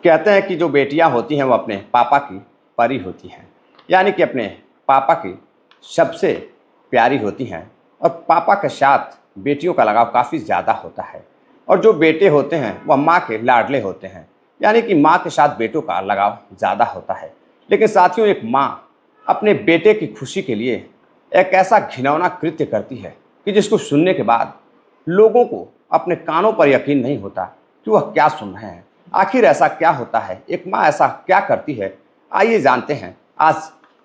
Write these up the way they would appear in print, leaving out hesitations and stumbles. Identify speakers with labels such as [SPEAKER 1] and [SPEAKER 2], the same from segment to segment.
[SPEAKER 1] कहते हैं कि जो बेटियां होती हैं वो अपने पापा की परी होती हैं, यानी कि अपने पापा की सबसे प्यारी होती हैं और पापा के साथ बेटियों का लगाव काफ़ी ज़्यादा होता है। और जो बेटे होते हैं वह माँ के लाडले होते हैं, यानी कि माँ के साथ बेटों का लगाव ज़्यादा होता है। लेकिन साथियों, एक माँ अपने बेटे की खुशी के लिए एक ऐसा घिनौना कृत्य करती है कि जिसको सुनने के बाद लोगों को अपने कानों पर यकीन नहीं होता कि वह क्या सुन रहे हैं। आखिर ऐसा क्या होता है, एक माँ ऐसा क्या करती है? आइए जानते हैं आज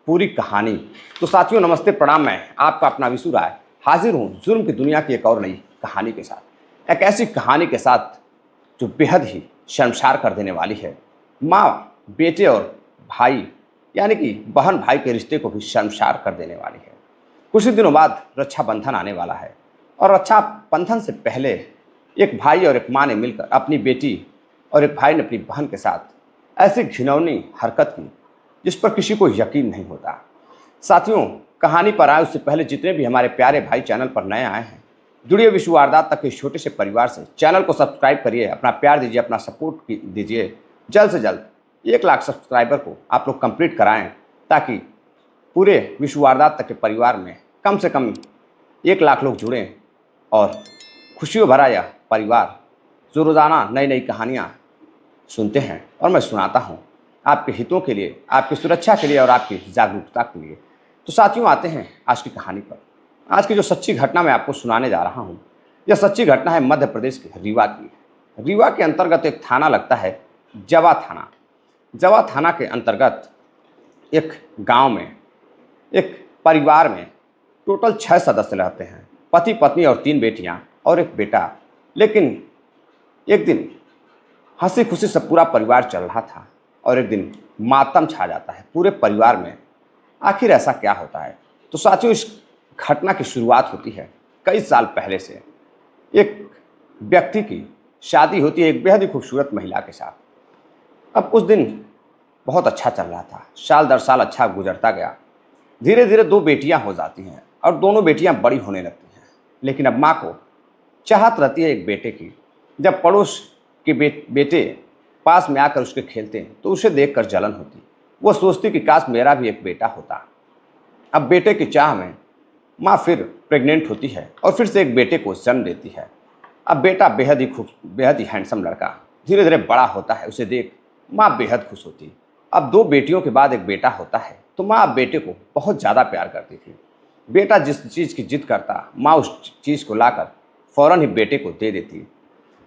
[SPEAKER 1] पूरी कहानी। तो साथियों नमस्ते, प्रणाम। मैं आपका अपना विशु राय हाजिर हूँ जुल्म की दुनिया की एक और नई कहानी के साथ, एक ऐसी कहानी के साथ जो बेहद ही शर्मसार कर देने वाली है। माँ बेटे और भाई यानी कि बहन भाई के रिश्ते को भी शर्मसार कर देने वाली है। कुछ ही दिनों बाद रक्षाबंधन आने वाला है और रक्षाबंधन से पहले एक भाई और एक माँ ने मिलकर अपनी बेटी और एक भाई ने अपनी बहन के साथ ऐसी घिनौनी हरकत की जिस पर किसी को यकीन नहीं होता। साथियों, कहानी पर आए उससे पहले जितने भी हमारे प्यारे भाई चैनल पर नए आए हैं, जुड़िए विश्व वारदात तक के छोटे से परिवार से। चैनल को सब्सक्राइब करिए, अपना प्यार दीजिए, अपना सपोर्ट दीजिए। जल्द से जल्द 1 लाख सब्सक्राइबर को आप लोग कंप्लीट कराएं ताकि पूरे विश्व वारदात तक के परिवार में कम से कम 1 लाख लोग जुड़ें और खुशियों भरा यह परिवार जो रोज़ाना नई नई कहानियाँ सुनते हैं और मैं सुनाता हूँ आपके हितों के लिए, आपकी सुरक्षा के लिए और आपकी जागरूकता के लिए। तो साथियों आते हैं आज की कहानी पर। आज की जो सच्ची घटना मैं आपको सुनाने जा रहा हूँ, यह सच्ची घटना है मध्य प्रदेश के रीवा की। रीवा के अंतर्गत एक थाना लगता है जवा थाना। जवा थाना के अंतर्गत एक गांव में एक परिवार में टोटल 6 सदस्य रहते हैं, पति पत्नी और 3 बेटियां और एक बेटा। लेकिन एक दिन हंसी खुशी से पूरा परिवार चल रहा था और एक दिन मातम छा जाता है पूरे परिवार में। आखिर ऐसा क्या होता है? तो साथियों, इस घटना की शुरुआत होती है कई साल पहले से। एक व्यक्ति की शादी होती है एक बेहद ही खूबसूरत महिला के साथ। अब कुछ दिन बहुत अच्छा चल रहा था, साल दर साल अच्छा गुजरता गया। धीरे धीरे 2 बेटियां हो जाती हैं और दोनों बेटियां बड़ी होने लगती हैं। लेकिन अब माँ को चाहत रहती है एक बेटे की। जब पड़ोस के बेटे पास में आकर उसके खेलते हैं तो उसे देखकर जलन होती। वो सोचती कि काश मेरा भी एक बेटा होता। अब बेटे की चाह में माँ फिर प्रेग्नेंट होती है और फिर से एक बेटे को जन्म देती है। अब बेटा बेहद ही हैंडसम लड़का धीरे धीरे बड़ा होता है। उसे देख माँ बेहद खुश होती। अब 2 बेटियों के बाद एक बेटा होता है तो माँ अब बेटे को बहुत ज़्यादा प्यार करती थी। बेटा जिस चीज़ की जिद करता, माँ उस चीज़ को लाकर फ़ौरन ही बेटे को दे देती।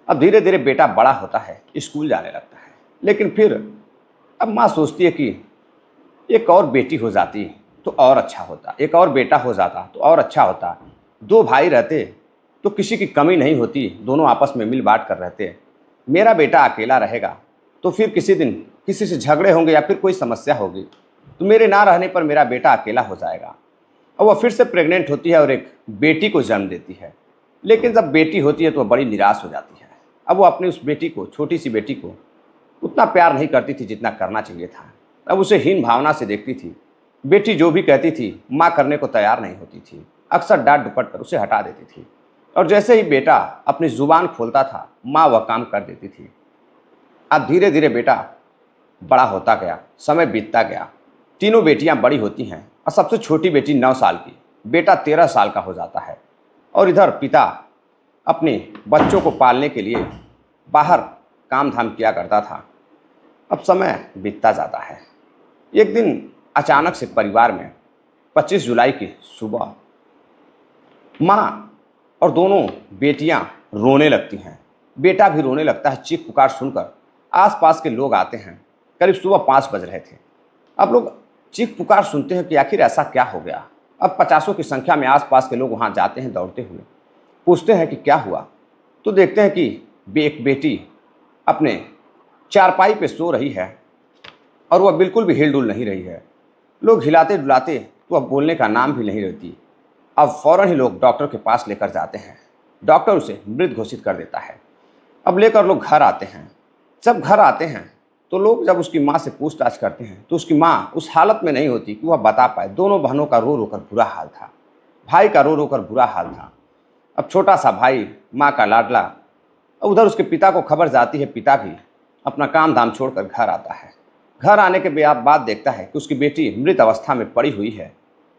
[SPEAKER 1] अब धीरे धीरे बेटा बड़ा होता है, स्कूल जाने लगता है। लेकिन फिर अब माँ सोचती है कि एक और बेटी हो जाती तो और अच्छा होता, एक और बेटा हो जाता तो और अच्छा होता। 2 भाई रहते तो किसी की कमी नहीं होती, दोनों आपस में मिल बांट कर रहते। मेरा बेटा अकेला रहेगा तो फिर किसी दिन किसी से झगड़े होंगे या फिर कोई समस्या होगी तो मेरे ना रहने पर मेरा बेटा अकेला हो जाएगा। और वह फिर से प्रेग्नेंट होती है और एक बेटी को जन्म देती है। लेकिन जब बेटी होती है तो वह बड़ी निराश हो जाती है। अब वो अपनी उस बेटी को, छोटी सी बेटी को उतना प्यार नहीं करती थी जितना करना चाहिए था। अब उसे हीन भावना से देखती थी। बेटी जो भी कहती थी माँ करने को तैयार नहीं होती थी, अक्सर डांट डपट कर उसे हटा देती थी। और जैसे ही बेटा अपनी जुबान खोलता था माँ वह काम कर देती थी। अब धीरे धीरे बेटा बड़ा होता गया, समय बीतता गया। तीनों बेटियां बड़ी होती हैं और सबसे छोटी बेटी 9 साल की, बेटा 13 साल का हो जाता है। और इधर पिता अपने बच्चों को पालने के लिए बाहर काम धाम किया करता था। अब समय बीतता जाता है। एक दिन अचानक से परिवार में 25 जुलाई की सुबह माँ और दोनों बेटियां रोने लगती हैं। बेटा भी रोने लगता है। चीख पुकार सुनकर आसपास के लोग आते हैं। करीब सुबह 5 बज रहे थे। अब लोग चीख पुकार सुनते हैं कि आखिर ऐसा क्या हो गया। अब 50 की संख्या में आसपास के लोग वहाँ जाते हैं दौड़ते हुए, पूछते हैं कि क्या हुआ। तो देखते हैं कि एक बेटी अपने चारपाई पे सो रही है और वह बिल्कुल भी हिल डुल नहीं रही है। लोग हिलाते डुलाते तो वह बोलने का नाम भी नहीं लेती। अब फ़ौरन ही लोग डॉक्टर के पास लेकर जाते हैं। डॉक्टर उसे मृत घोषित कर देता है। अब लेकर लोग घर आते हैं। जब घर आते हैं तो लोग जब उसकी माँ से पूछताछ करते हैं तो उसकी माँ उस हालत में नहीं होती कि वह बता पाए। दोनों बहनों का रो रो कर बुरा हाल था, भाई का रो रो कर बुरा हाल था। अब छोटा सा भाई माँ का लाडला, उधर उसके पिता को खबर जाती है। पिता भी अपना काम धाम छोड़कर घर आता है। घर आने के बाद देखता है कि उसकी बेटी मृत अवस्था में पड़ी हुई है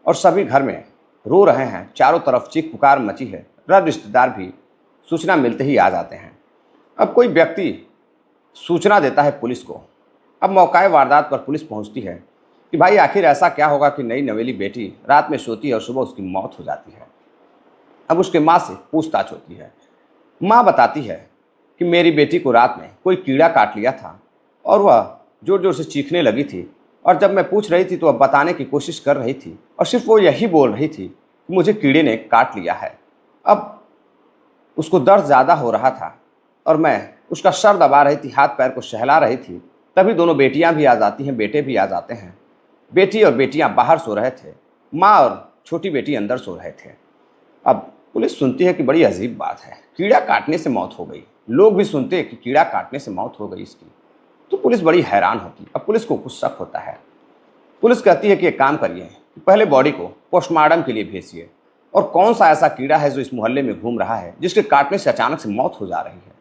[SPEAKER 1] और सभी घर में रो रहे हैं। चारों तरफ चीख पुकार मची है। रिश्तेदार भी सूचना मिलते ही आ जाते हैं। अब कोई व्यक्ति सूचना देता है पुलिस को। अब मौकाए वारदात पर पुलिस पहुंचती है कि भाई आखिर ऐसा क्या होगा कि नई नवेली बेटी रात में सोती है और सुबह उसकी मौत हो जाती है। अब उसके माँ से पूछताछ होती है। माँ बताती है कि मेरी बेटी को रात में कोई कीड़ा काट लिया था और वह जोर जोर से चीखने लगी थी, और जब मैं पूछ रही थी तो वह बताने की कोशिश कर रही थी और सिर्फ वो यही बोल रही थी कि मुझे कीड़े ने काट लिया है। अब उसको दर्द ज़्यादा हो रहा था और मैं उसका सर दबा रही थी, हाथ पैर को सहला रही थी। तभी दोनों बेटियां भी आ जाती हैं, बेटे भी आ जाते हैं। बेटी और बेटियां बाहर सो रहे थे, माँ और छोटी बेटी अंदर सो रहे थे। अब पुलिस सुनती है कि बड़ी अजीब बात है, कीड़ा काटने से मौत हो गई। लोग भी सुनते हैं कि कीड़ा काटने से मौत हो गई इसकी, तो पुलिस बड़ी हैरान होती। अब पुलिस को कुछ शक होता है। पुलिस कहती है कि एक काम करिए, पहले बॉडी को पोस्टमार्टम के लिए भेजिए, और कौन सा ऐसा कीड़ा है जो इस मोहल्ले में घूम रहा है जिसके काटने से अचानक से मौत हो जा रही है।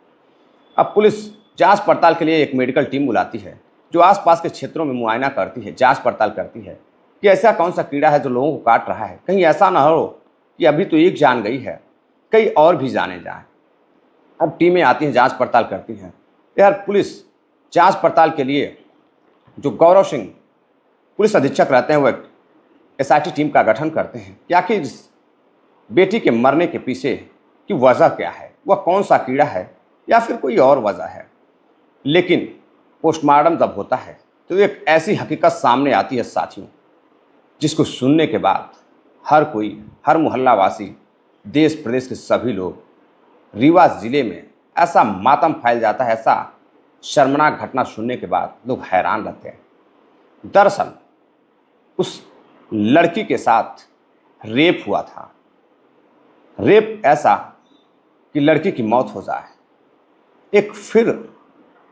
[SPEAKER 1] अब पुलिस जांच पड़ताल के लिए एक मेडिकल टीम बुलाती है जो आसपास के क्षेत्रों में मुआयना करती है, जांच पड़ताल करती है कि ऐसा कौन सा कीड़ा है जो लोगों को काट रहा है। कहीं ऐसा ना हो कि अभी तो एक जान गई है, कई और भी जाने जाएं। अब टीमें आती हैं, जांच पड़ताल करती हैं। यार पुलिस जांच पड़ताल के लिए जो गौरव सिंह पुलिस अधीक्षक रहते हैं, वह एसआईटी टीम का गठन करते हैं कि आखिर इस बेटी के मरने के पीछे की वजह क्या है, वह कौन सा कीड़ा है या फिर कोई और वजह है। लेकिन पोस्टमार्टम जब होता है तो एक ऐसी हकीकत सामने आती है साथियों, जिसको सुनने के बाद हर कोई, हर मोहल्ला वासी, देश प्रदेश के सभी लोग, रीवा ज़िले में ऐसा मातम फैल जाता है। ऐसा शर्मनाक घटना सुनने के बाद लोग हैरान रहते हैं। दरअसल उस लड़की के साथ रेप हुआ था। रेप ऐसा कि लड़की की मौत हो जाए। एक फिर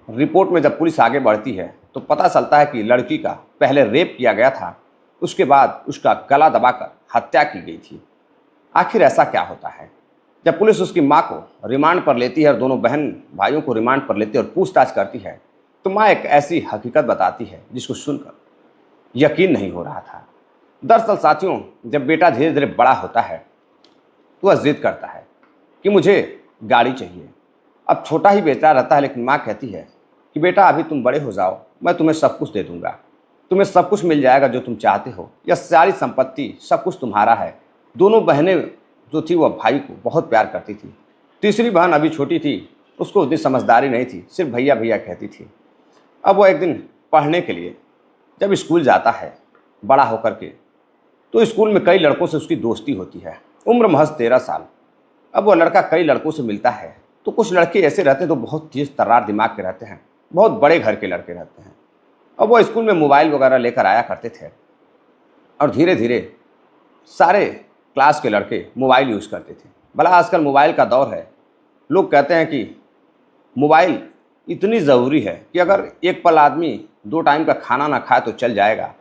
[SPEAKER 1] रिपोर्ट में जब पुलिस आगे बढ़ती है तो पता चलता है कि लड़की का पहले रेप किया गया था, उसके बाद उसका गला दबाकर हत्या की गई थी। आखिर ऐसा क्या होता है? जब पुलिस उसकी मां को रिमांड पर लेती है और दोनों बहन भाइयों को रिमांड पर लेती है और पूछताछ करती है, तो मां एक ऐसी हकीकत बताती है जिसको सुनकर यकीन नहीं हो रहा था। दरअसल साथियों, जब बेटा धीरे धीरे बड़ा होता है तो वह जिद करता है कि मुझे गाड़ी चाहिए। अब छोटा ही बेटा रहता है, लेकिन माँ कहती है कि बेटा अभी तुम बड़े हो जाओ, मैं तुम्हें सब कुछ दे दूंगा, तुम्हें सब कुछ मिल जाएगा जो तुम चाहते हो, यह सारी संपत्ति सब कुछ तुम्हारा है। दोनों बहनें जो थी वह भाई को बहुत प्यार करती थी। तीसरी बहन अभी छोटी थी, उसको उतनी समझदारी नहीं थी, सिर्फ भैया भैया कहती थी। अब वह एक दिन पढ़ने के लिए जब स्कूल जाता है बड़ा होकर के, तो स्कूल में कई लड़कों से उसकी दोस्ती होती है। उम्र महज 13 साल। अब वह लड़का कई लड़कों से मिलता है, तो कुछ लड़के ऐसे रहते हैं जो बहुत तेज तर्रार दिमाग के रहते हैं, बहुत बड़े घर के लड़के रहते हैं। अब वो स्कूल में मोबाइल वगैरह लेकर आया करते थे और धीरे धीरे सारे क्लास के लड़के मोबाइल यूज़ करते थे। भला आजकल मोबाइल का दौर है, लोग कहते हैं कि मोबाइल इतनी ज़रूरी है कि अगर एक पल आदमी 2 टाइम का खाना ना खाए तो चल जाएगा,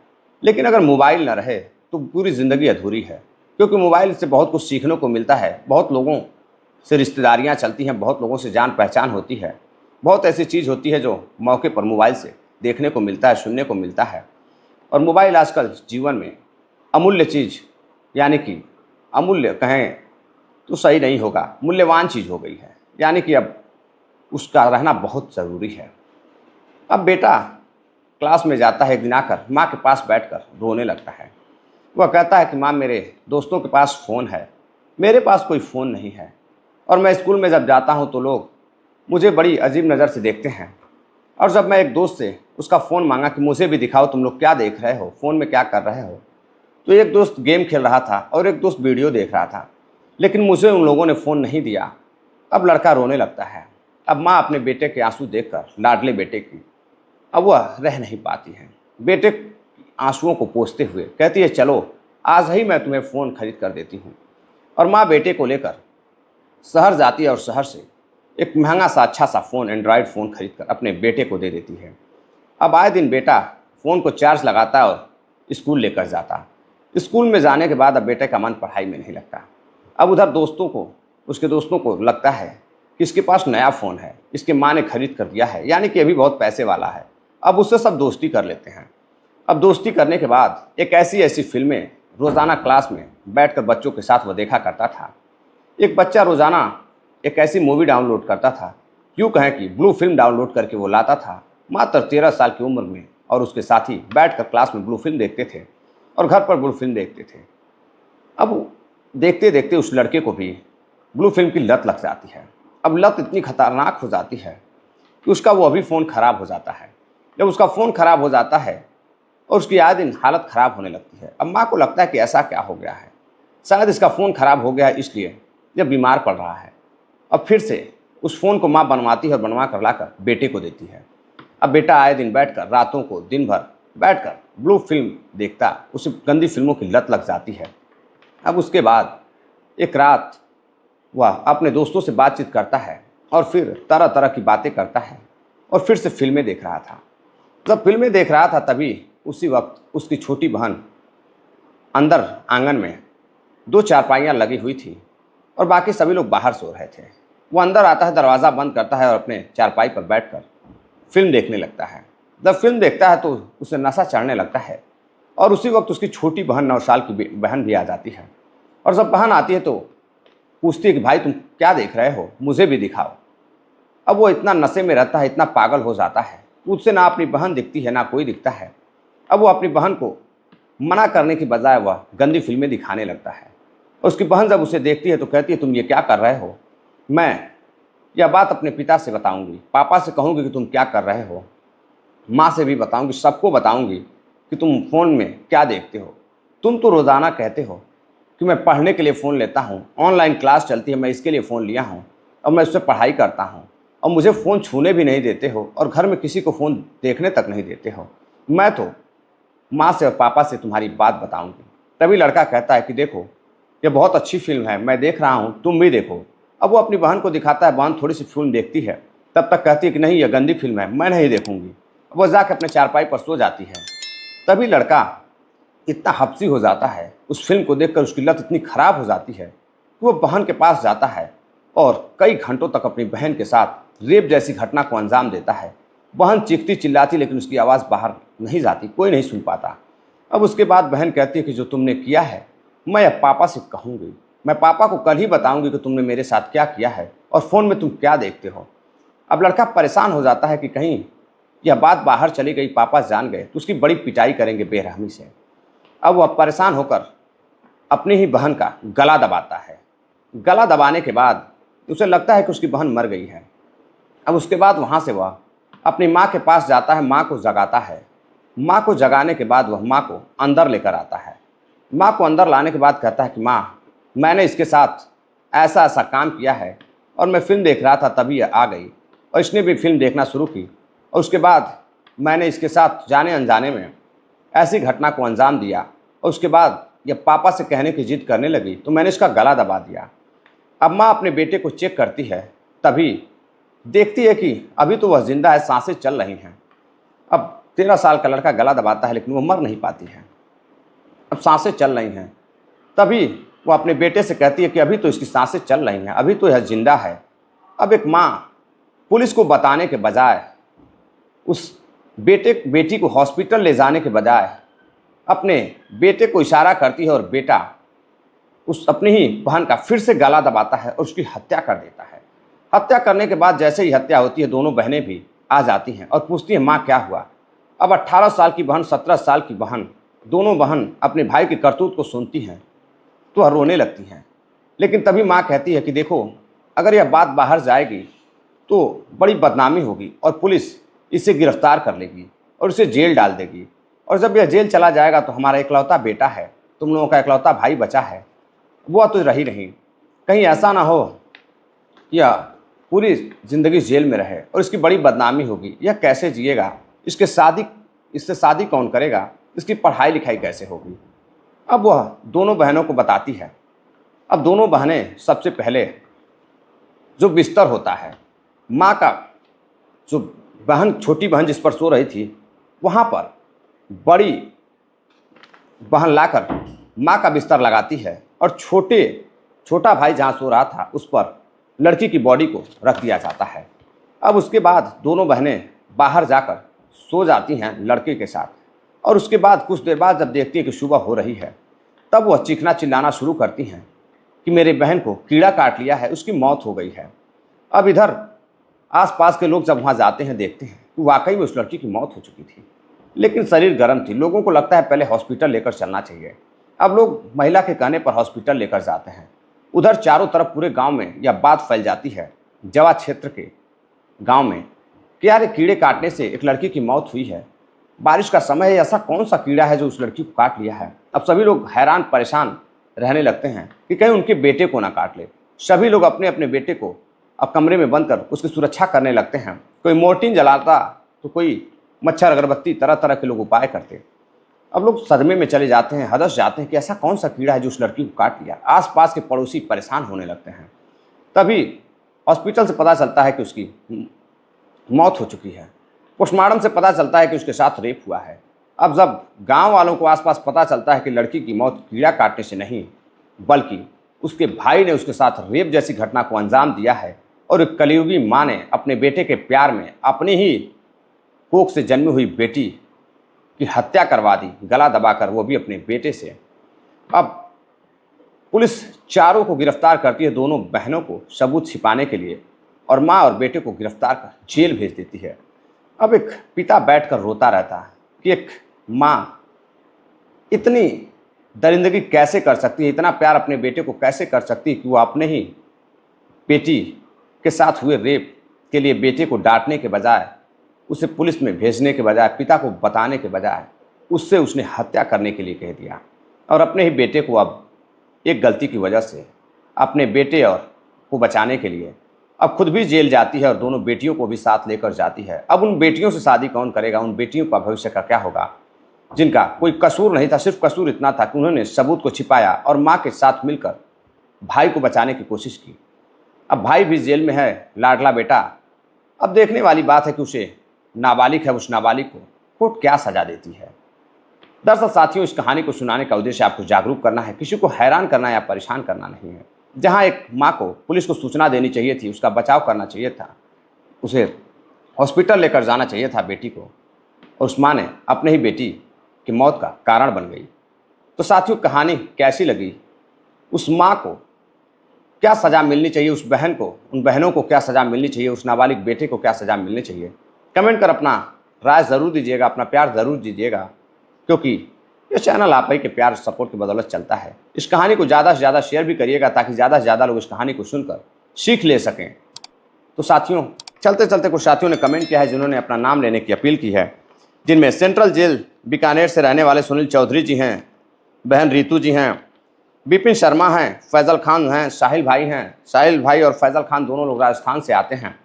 [SPEAKER 1] लेकिन अगर मोबाइल ना रहे तो पूरी ज़िंदगी अधूरी है। क्योंकि मोबाइल से बहुत कुछ सीखने को मिलता है, बहुत लोगों से रिश्तेदारियां चलती हैं, बहुत लोगों से जान पहचान होती है, बहुत ऐसी चीज़ होती है जो मौके पर मोबाइल से देखने को मिलता है, सुनने को मिलता है। और मोबाइल आजकल जीवन में अमूल्य चीज़, यानी कि अमूल्य कहें तो सही नहीं होगा, मूल्यवान चीज़ हो गई है, यानी कि अब उसका रहना बहुत ज़रूरी है। अब बेटा क्लास में जाता है, एक दिन आकर माँ के पास बैठकर रोने लगता है। वह कहता है कि माँ, मेरे दोस्तों के पास फ़ोन है, मेरे पास कोई फ़ोन नहीं है, और मैं स्कूल में जब जाता हूँ तो लोग मुझे बड़ी अजीब नज़र से देखते हैं। और जब मैं एक दोस्त से उसका फ़ोन मांगा कि मुझे भी दिखाओ तुम लोग क्या देख रहे हो, फ़ोन में क्या कर रहे हो, तो एक दोस्त गेम खेल रहा था और एक दोस्त वीडियो देख रहा था, लेकिन मुझे उन लोगों ने फ़ोन नहीं दिया। अब लड़का रोने लगता है। अब माँ अपने बेटे के आंसू देखकर, लाडले बेटे की, अब वह रह नहीं पाती है। बेटे आंसुओं को पोंछते हुए कहती है, चलो आज ही मैं तुम्हें फ़ोन खरीद कर देती हूँ। और माँ बेटे को लेकर शहर जाती है और शहर से एक महंगा सा अच्छा सा फ़ोन, एंड्रॉयड फ़ोन खरीद कर अपने बेटे को दे देती है। अब आए दिन बेटा फ़ोन को चार्ज लगाता है और स्कूल लेकर जाता। स्कूल में जाने के बाद अब बेटे का मन पढ़ाई में नहीं लगता। अब उधर उसके दोस्तों को लगता है कि इसके पास नया फ़ोन है, इसके माँ ने खरीद कर दिया है, यानी कि अभी बहुत पैसे वाला है। अब उससे सब दोस्ती कर लेते हैं। अब दोस्ती करने के बाद एक ऐसी ऐसी फिल्में रोज़ाना क्लास में बैठकर बच्चों के साथ वो देखा करता था। एक बच्चा रोज़ाना एक ऐसी मूवी डाउनलोड करता था, यूँ कहें कि ब्लू फिल्म डाउनलोड करके वो लाता था मात्र 13 साल की उम्र में, और उसके साथी बैठकर क्लास में ब्लू फिल्म देखते थे और घर पर ब्लू फिल्म देखते थे। अब देखते देखते उस लड़के को भी ब्लू फिल्म की लत लग जाती है। अब लत इतनी खतरनाक हो जाती है कि उसका वो अभी फ़ोन ख़राब हो जाता है। जब उसका फ़ोन ख़राब हो जाता है और उसकी आए दिन हालत ख़राब होने लगती है। अब माँ को लगता है कि ऐसा क्या हो गया है, शायद इसका फ़ोन ख़राब हो गया है इसलिए जब बीमार पड़ रहा है। अब फिर से उस फ़ोन को माँ बनवाती है और बनवा कर लाकर बेटे को देती है। अब बेटा आए दिन बैठकर रातों को दिन भर बैठकर ब्लू फिल्म देखता, उसे गंदी फिल्मों की लत लग जाती है। अब उसके बाद एक रात वह अपने दोस्तों से बातचीत करता है और फिर तरह तरह की बातें करता है और फिर से फिल्में देख रहा था। जब फिल्में देख रहा था तभी उसी वक्त उसकी छोटी बहन अंदर आंगन में 2 चारपाइयाँ लगी हुई थी और बाकी सभी लोग बाहर सो रहे थे। वो अंदर आता है, दरवाज़ा बंद करता है और अपने चारपाई पर बैठकर फिल्म देखने लगता है। जब फिल्म देखता है तो उसे नशा चढ़ने लगता है और उसी वक्त उसकी छोटी बहन 9 साल की बहन भी आ जाती है। और जब बहन आती है तो पूछती है कि भाई तुम क्या देख रहे हो, मुझे भी दिखाओ। अब वो इतना नशे में रहता है, इतना पागल हो जाता है, उससे ना अपनी बहन दिखती है ना कोई दिखता है। अब वो अपनी बहन को मना करने की बजाय वह गंदी फिल्में दिखाने लगता है। और उसकी बहन जब उसे देखती है तो कहती है तुम ये क्या कर रहे हो, मैं यह बात अपने पिता से बताऊंगी, पापा से कहूँगी कि तुम क्या कर रहे हो, माँ से भी बताऊंगी, सबको बताऊंगी कि तुम फ़ोन में क्या देखते हो। तुम तो रोज़ाना कहते हो कि मैं पढ़ने के लिए फ़ोन लेता हूँ, ऑनलाइन क्लास चलती है, मैं इसके लिए फ़ोन लिया हूँ और मैं उससे पढ़ाई करता हूँ, और मुझे फ़ोन छूने भी नहीं देते हो और घर में किसी को फ़ोन देखने तक नहीं देते हो। मैं तो माँ से और पापा से तुम्हारी बात बताऊंगी। तभी लड़का कहता है कि देखो ये बहुत अच्छी फिल्म है, मैं देख रहा हूँ, तुम भी देखो। अब वो अपनी बहन को दिखाता है, बहन थोड़ी सी फिल्म देखती है, तब तक कहती है कि नहीं ये गंदी फिल्म है, मैं नहीं देखूंगी। वो जाकर अपने चारपाई पर सो जाती है। तभी लड़का इतना हब्सी हो जाता है, उस फिल्म को देखकर उसकी लत इतनी ख़राब हो जाती है कि वो बहन के पास जाता है और कई घंटों तक अपनी बहन के साथ रेप जैसी घटना को अंजाम देता है। बहन चीखती चिल्लाती लेकिन उसकी आवाज़ बाहर नहीं जाती, कोई नहीं सुन पाता। अब उसके बाद बहन कहती है कि जो तुमने किया है मैं अब पापा से कहूँगी, मैं पापा को कल ही बताऊँगी कि तुमने मेरे साथ क्या किया है और फ़ोन में तुम क्या देखते हो। अब लड़का परेशान हो जाता है कि कहीं यह बात बाहर चली गई, पापा जान गए तो उसकी बड़ी पिटाई करेंगे बेरहमी से। अब वह परेशान होकर अपनी ही बहन का गला दबाता है। गला दबाने के बाद उसे लगता है कि उसकी बहन मर गई है। अब उसके बाद वहाँ से वह अपनी माँ के पास जाता है, माँ को जगाता है। माँ को जगाने के बाद वह माँ को अंदर लेकर आता है। माँ को अंदर लाने के बाद कहता है कि माँ मैंने इसके साथ ऐसा ऐसा काम किया है और मैं फिल्म देख रहा था तभी आ गई और इसने भी फिल्म देखना शुरू की और उसके बाद मैंने इसके साथ जाने अनजाने में ऐसी घटना को अंजाम दिया और उसके बाद जब पापा से कहने की जिद करने लगी तो मैंने इसका गला दबा दिया। अब माँ अपने बेटे को चेक करती है, तभी देखती है कि अभी तो वह जिंदा है, सांसें चल रही हैं। अब 13 साल का लड़का गला दबाता है लेकिन वो मर नहीं पाती है, अब सांसें चल रही हैं। तभी वो अपने बेटे से कहती है कि अभी तो इसकी सांसें चल रही हैं, अभी तो यह जिंदा है। अब एक माँ पुलिस को बताने के बजाय उस बेटी को हॉस्पिटल ले जाने के बजाय अपने बेटे को इशारा करती है और बेटा उस अपनी ही बहन का फिर से गला दबाता है और उसकी हत्या कर देता है। हत्या करने के बाद जैसे ही हत्या होती है दोनों बहनें भी आ जाती हैं और पूछती हैं माँ क्या हुआ। अब 18 साल की बहन 17 साल की बहन, दोनों बहन अपने भाई की करतूत को सुनती हैं तो वह रोने लगती हैं। लेकिन तभी माँ कहती है कि देखो अगर यह बात बाहर जाएगी तो बड़ी बदनामी होगी और पुलिस इसे गिरफ्तार कर लेगी और उसे जेल डाल देगी, और जब यह जेल चला जाएगा तो हमारा इकलौता बेटा है, तुम लोगों का इकलौता भाई बचा है, वह तो रही नहीं। कहीं ऐसा ना हो कि यह पूरी ज़िंदगी जेल में रहे और इसकी बड़ी बदनामी होगी, यह कैसे जिएगा, इससे शादी कौन करेगा, इसकी पढ़ाई लिखाई कैसे होगी। अब वह दोनों बहनों को बताती है। अब दोनों बहनें सबसे पहले जो बिस्तर होता है, माँ का जो बहन छोटी बहन जिस पर सो रही थी वहाँ पर बड़ी बहन लाकर माँ का बिस्तर लगाती है और छोटा भाई जहाँ सो रहा था उस पर लड़की की बॉडी को रख दिया जाता है। अब उसके बाद दोनों बहनें बाहर जाकर सो जाती हैं लड़के के साथ, और उसके बाद कुछ देर बाद जब देखती हैं कि सुबह हो रही है, तब वह चीखना चिल्लाना शुरू करती हैं कि मेरी बहन को कीड़ा काट लिया है, उसकी मौत हो गई है। अब इधर आसपास के लोग जब वहाँ जाते हैं, देखते हैं कि वाकई में उस लड़की की मौत हो चुकी थी, लेकिन शरीर गर्म थी। लोगों को लगता है पहले हॉस्पिटल लेकर चलना चाहिए। अब लोग महिला के कहने पर हॉस्पिटल लेकर जाते हैं। उधर चारों तरफ पूरे गांव में यह बात फैल जाती है, जवा क्षेत्र के गांव में, कि यार कीड़े काटने से एक लड़की की मौत हुई है। बारिश का समय है, ऐसा कौन सा कीड़ा है जो उस लड़की को काट लिया है। अब सभी लोग हैरान परेशान रहने लगते हैं कि कहीं उनके बेटे को ना काट ले। सभी लोग अपने अपने बेटे को अब कमरे में बंद कर उसकी सुरक्षा करने लगते हैं। कोई मोर्टिन जलाता तो कोई मच्छर अगरबत्ती, तरह तरह के लोग उपाय करते। अब लोग सदमे में चले जाते हैं, हदस जाते हैं कि ऐसा कौन सा कीड़ा है जो उस लड़की को काट लिया। आसपास के पड़ोसी परेशान होने लगते हैं। तभी हॉस्पिटल से पता चलता है कि उसकी मौत हो चुकी है। पोस्टमार्टम से पता चलता है कि उसके साथ रेप हुआ है। अब जब गांव वालों को आसपास पता चलता है कि लड़की की मौत कीड़ा काटने से नहीं, बल्कि उसके भाई ने उसके साथ रेप जैसी घटना को अंजाम दिया है, और एक कलयुगी माँ ने अपने बेटे के प्यार में अपनी ही कोख से जन्मी हुई बेटी की हत्या करवा दी, गला दबाकर, वो भी अपने बेटे से। अब पुलिस चारों को गिरफ्तार करती है, दोनों बहनों को सबूत छिपाने के लिए, और माँ और बेटे को गिरफ्तार कर जेल भेज देती है। अब एक पिता बैठकर रोता रहता है कि एक माँ इतनी दरिंदगी कैसे कर सकती है, इतना प्यार अपने बेटे को कैसे कर सकती है कि वो अपने ही बेटी के साथ हुए रेप के लिए बेटे को डांटने के बजाय, उसे पुलिस में भेजने के बजाय, पिता को बताने के बजाय उससे उसने हत्या करने के लिए कह दिया। और अपने ही बेटे को अब एक गलती की वजह से अपने बेटे और को बचाने के लिए अब खुद भी जेल जाती है, और दोनों बेटियों को भी साथ लेकर जाती है। अब उन बेटियों से शादी कौन करेगा, उन बेटियों का भविष्य का क्या होगा, जिनका कोई कसूर नहीं था। सिर्फ कसूर इतना था कि उन्होंने सबूत को छिपाया और माँ के साथ मिलकर भाई को बचाने की कोशिश की। अब भाई भी जेल में है, लाडला बेटा। अब देखने वाली बात है कि उसे नाबालिग है, उस नाबालिग को कोर्ट क्या सजा देती है। दरअसल साथियों, इस कहानी को सुनाने का उद्देश्य आपको जागरूक करना है, किसी को हैरान करना या परेशान करना नहीं है। जहां एक माँ को पुलिस को सूचना देनी चाहिए थी, उसका बचाव करना चाहिए था, उसे हॉस्पिटल लेकर जाना चाहिए था बेटी को, और उस माँ ने अपने ही बेटी की मौत का कारण बन गई। तो साथियों, कहानी कैसी लगी, उस माँ को क्या सज़ा मिलनी चाहिए, उस बहन को, उन बहनों को क्या सज़ा मिलनी चाहिए, उस नाबालिग बेटे को क्या सज़ा मिलनी चाहिए, कमेंट कर अपना राय ज़रूर दीजिएगा, अपना प्यार ज़रूर दीजिएगा, क्योंकि ये चैनल आप ही के प्यार सपोर्ट की बदौलत चलता है। इस कहानी को ज़्यादा से ज़्यादा शेयर भी करिएगा, ताकि ज़्यादा से ज़्यादा लोग इस कहानी को सुनकर सीख ले सकें। तो साथियों, चलते चलते कुछ साथियों ने कमेंट किया है जिन्होंने अपना नाम लेने की अपील की है, जिनमें सेंट्रल जेल बीकानेर से रहने वाले सुनील चौधरी जी हैं, बहन रितु जी हैं, विपिन शर्मा हैं, फैज़ल खान हैं, साहिल भाई हैं। साहिल भाई और फैज़ल खान दोनों लोग राजस्थान से आते हैं,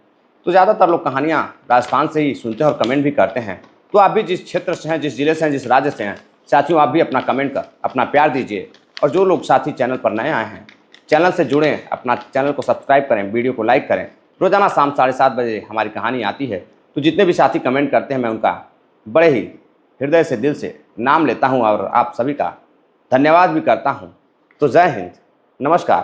[SPEAKER 1] तो ज़्यादातर लोग कहानियाँ राजस्थान से ही सुनते हैं और कमेंट भी करते हैं। तो आप भी जिस क्षेत्र से हैं, जिस जिले से हैं, जिस राज्य से हैं, साथियों, आप भी अपना कमेंट कर अपना प्यार दीजिए। और जो लोग साथी चैनल पर नए आए हैं, चैनल से जुड़ें, अपना चैनल को सब्सक्राइब करें, वीडियो को लाइक करें। रोज़ाना शाम 7:30 बजे हमारी कहानी आती है। तो जितने भी साथी कमेंट करते हैं, मैं उनका बड़े ही हृदय से, दिल से नाम लेता हूँ, और आप सभी का धन्यवाद भी करता हूँ। तो जय हिंद, नमस्कार।